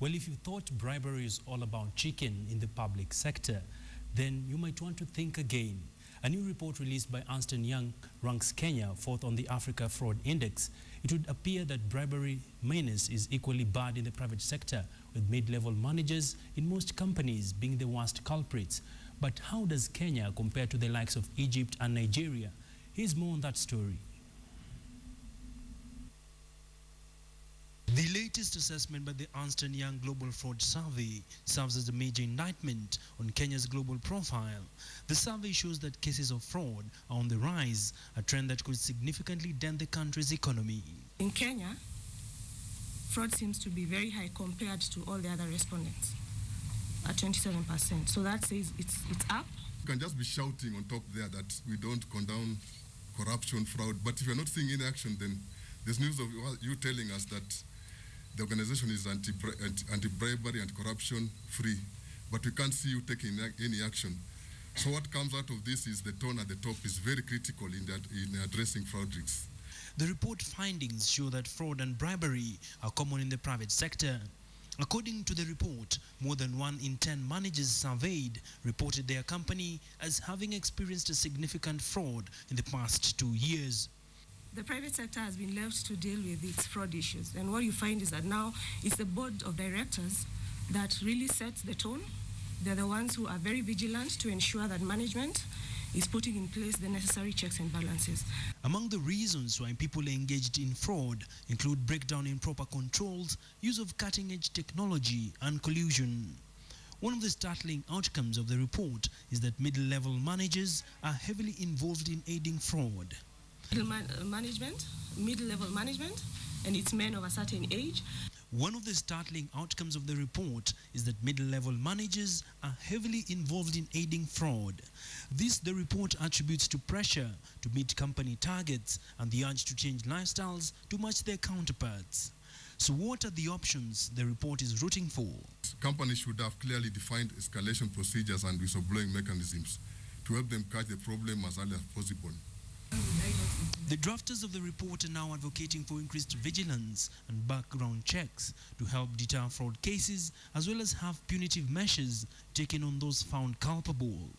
Well, if you thought bribery is all about chicken in the public sector, then you might want to think again. A new report released by Ernst & Young ranks Kenya fourth on the Africa Fraud Index. It would appear that bribery menace is equally bad in the private sector, with mid-level managers in most companies being the worst culprits. But how does Kenya compare to the likes of Egypt and Nigeria? Here's more on that story. The latest assessment by the Ernst & Young Global Fraud Survey serves as a major indictment on Kenya's global profile. The survey shows that cases of fraud are on the rise, a trend that could significantly dent the country's economy. In Kenya, fraud seems to be very high compared to all the other respondents, at 27%. So that says it's up. You can just be shouting on top there that we don't condone corruption, fraud, but if you're not seeing any action, then there's news of you telling us that the organization is anti-bribery and corruption free, but we can't see you taking any action. So what comes out of this is the tone at the top is very critical in addressing fraud risks. The report findings show that fraud and bribery are common in the private sector. According to the report, more than 1 in 10 managers surveyed reported their company as having experienced a significant fraud in the past 2 years. The private sector has been left to deal with its fraud issues. And what you find is that now it's the board of directors that really sets the tone. They're the ones who are very vigilant to ensure that management is putting in place the necessary checks and balances. Among the reasons why people are engaged in fraud include breakdown in proper controls, use of cutting-edge technology, and collusion. One of the startling outcomes of the report is that middle-level managers are heavily involved in aiding fraud. Middle-level management, and it's men of a certain age. One of the startling outcomes of the report is that middle-level managers are heavily involved in aiding fraud. This, the report attributes to pressure to meet company targets and the urge to change lifestyles to match their counterparts. So what are the options the report is rooting for? Companies should have clearly defined escalation procedures and whistleblowing mechanisms to help them catch the problem as early as possible. The drafters of the report are now advocating for increased vigilance and background checks to help deter fraud cases, as well as have punitive measures taken on those found culpable.